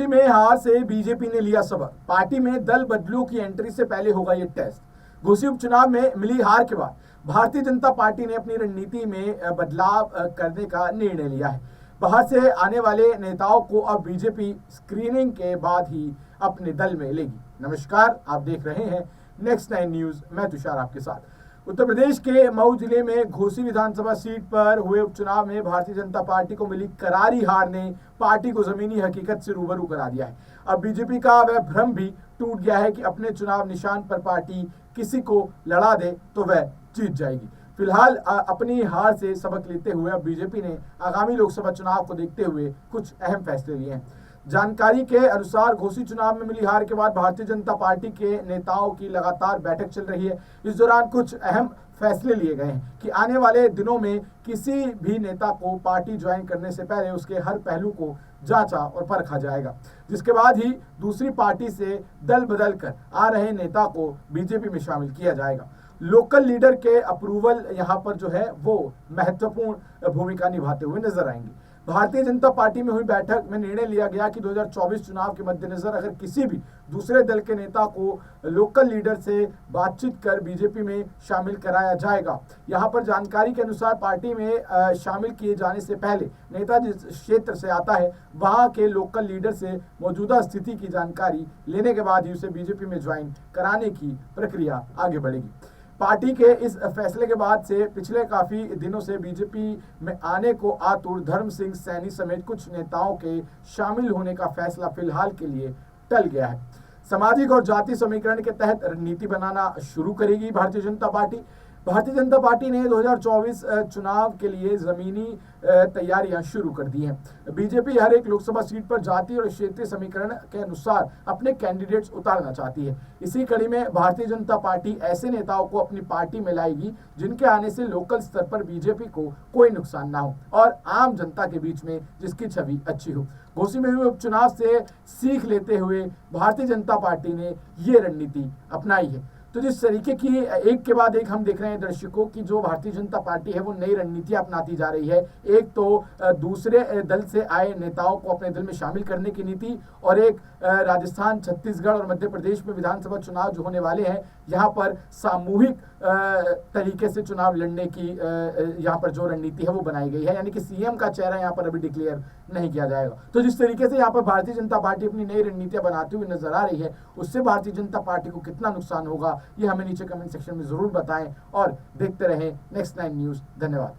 में हार से बीजेपी ने लिया सबक। पार्टी में दल बदलू की एंट्री से पहले होगा ये टेस्ट। घोसी उपचुनाव में मिली हार के बाद भारतीय जनता पार्टी ने अपनी रणनीति में बदलाव करने का निर्णय लिया है। बाहर से आने वाले नेताओं को अब बीजेपी स्क्रीनिंग के बाद ही अपने दल में लेगी। नमस्कार, आप देख रहे हैं नेक्स्ट 9 न्यूज। मैं तुषार आपके साथ। उत्तर प्रदेश के मऊ जिले में घोसी विधानसभा सीट पर हुए उपचुनाव में भारतीय जनता पार्टी को मिली करारी हार ने पार्टी को जमीनी हकीकत से रूबरू करा दिया है। अब बीजेपी का वह भ्रम भी टूट गया है कि अपने चुनाव निशान पर पार्टी किसी को लड़ा दे तो वह जीत जाएगी। फिलहाल अपनी हार से सबक लेते हुए अब बीजेपी ने आगामी लोकसभा चुनाव को देखते हुए कुछ अहम फैसले लिए हैं। जानकारी के अनुसार घोसी चुनाव में मिली हार के बाद भारतीय जनता पार्टी के नेताओं की लगातार बैठक चल रही है। इस दौरान कुछ अहम फैसले लिए गए हैं कि आने वाले दिनों में किसी भी नेता को पार्टी ज्वाइन करने से पहले उसके हर पहलू को जांचा और परखा जाएगा, जिसके बाद ही दूसरी पार्टी से दल बदल कर आ रहे नेता को बीजेपी में शामिल किया जाएगा। लोकल लीडर के अप्रूवल यहाँ पर जो है वो महत्वपूर्ण भूमिका निभाते हुए नजर आएंगे। भारतीय जनता पार्टी में हुई बैठक में निर्णय लिया गया कि 2024 चुनाव के मद्देनजर अगर किसी भी दूसरे दल के नेता को लोकल लीडर से बातचीत कर बीजेपी में शामिल कराया जाएगा। यहां पर जानकारी के अनुसार पार्टी में शामिल किए जाने से पहले नेता जिस क्षेत्र से आता है वहां के लोकल लीडर से मौजूदा स्थिति की जानकारी लेने के बाद ही उसे बीजेपी में ज्वाइन कराने की प्रक्रिया आगे बढ़ेगी। पार्टी के इस फैसले के बाद से पिछले काफी दिनों से बीजेपी में आने को आतुर धर्म सिंह सैनी समेत कुछ नेताओं के शामिल होने का फैसला फिलहाल के लिए टल गया है। सामाजिक और जाति समीकरण के तहत रणनीति बनाना शुरू करेगी भारतीय जनता पार्टी। भारतीय जनता पार्टी ने 2024 चुनाव के लिए जमीनी तैयारियां शुरू कर दी हैं। बीजेपी हर एक लोकसभा सीट पर जाति और क्षेत्रीय समीकरण के अनुसार अपने कैंडिडेट्स उतारना चाहती है। इसी कड़ी में भारतीय जनता पार्टी ऐसे नेताओं को अपनी पार्टी में लाएगी जिनके आने से लोकल स्तर पर बीजेपी को कोई नुकसान ना हो और आम जनता के बीच में जिसकी छवि अच्छी हो। घोसी में हुए उपचुनाव से सीख लेते हुए भारतीय जनता पार्टी ने ये रणनीति अपनाई है। तो जिस तरीके की एक के बाद एक हम देख रहे हैं दर्शकों की जो भारतीय जनता पार्टी है वो नई रणनीतियां अपनाती जा रही है। एक तो दूसरे दल से आए नेताओं को अपने दल में शामिल करने की नीति और एक राजस्थान, छत्तीसगढ़ और मध्य प्रदेश में विधानसभा चुनाव जो होने वाले हैं यहाँ पर सामूहिक तरीके से चुनाव लड़ने की यहाँ पर जो रणनीति है वो बनाई गई है, यानी कि सीएम का चेहरा यहाँ पर अभी डिक्लेयर नहीं किया जाएगा। तो जिस तरीके से यहाँ पर भारतीय जनता पार्टी अपनी नई रणनीतियां बनाती हुई नजर आ रही है उससे भारतीय जनता पार्टी को कितना नुकसान होगा ये हमें नीचे कमेंट सेक्शन में जरूर बताएं और देखते रहें नेक्स्ट 9 न्यूज। धन्यवाद।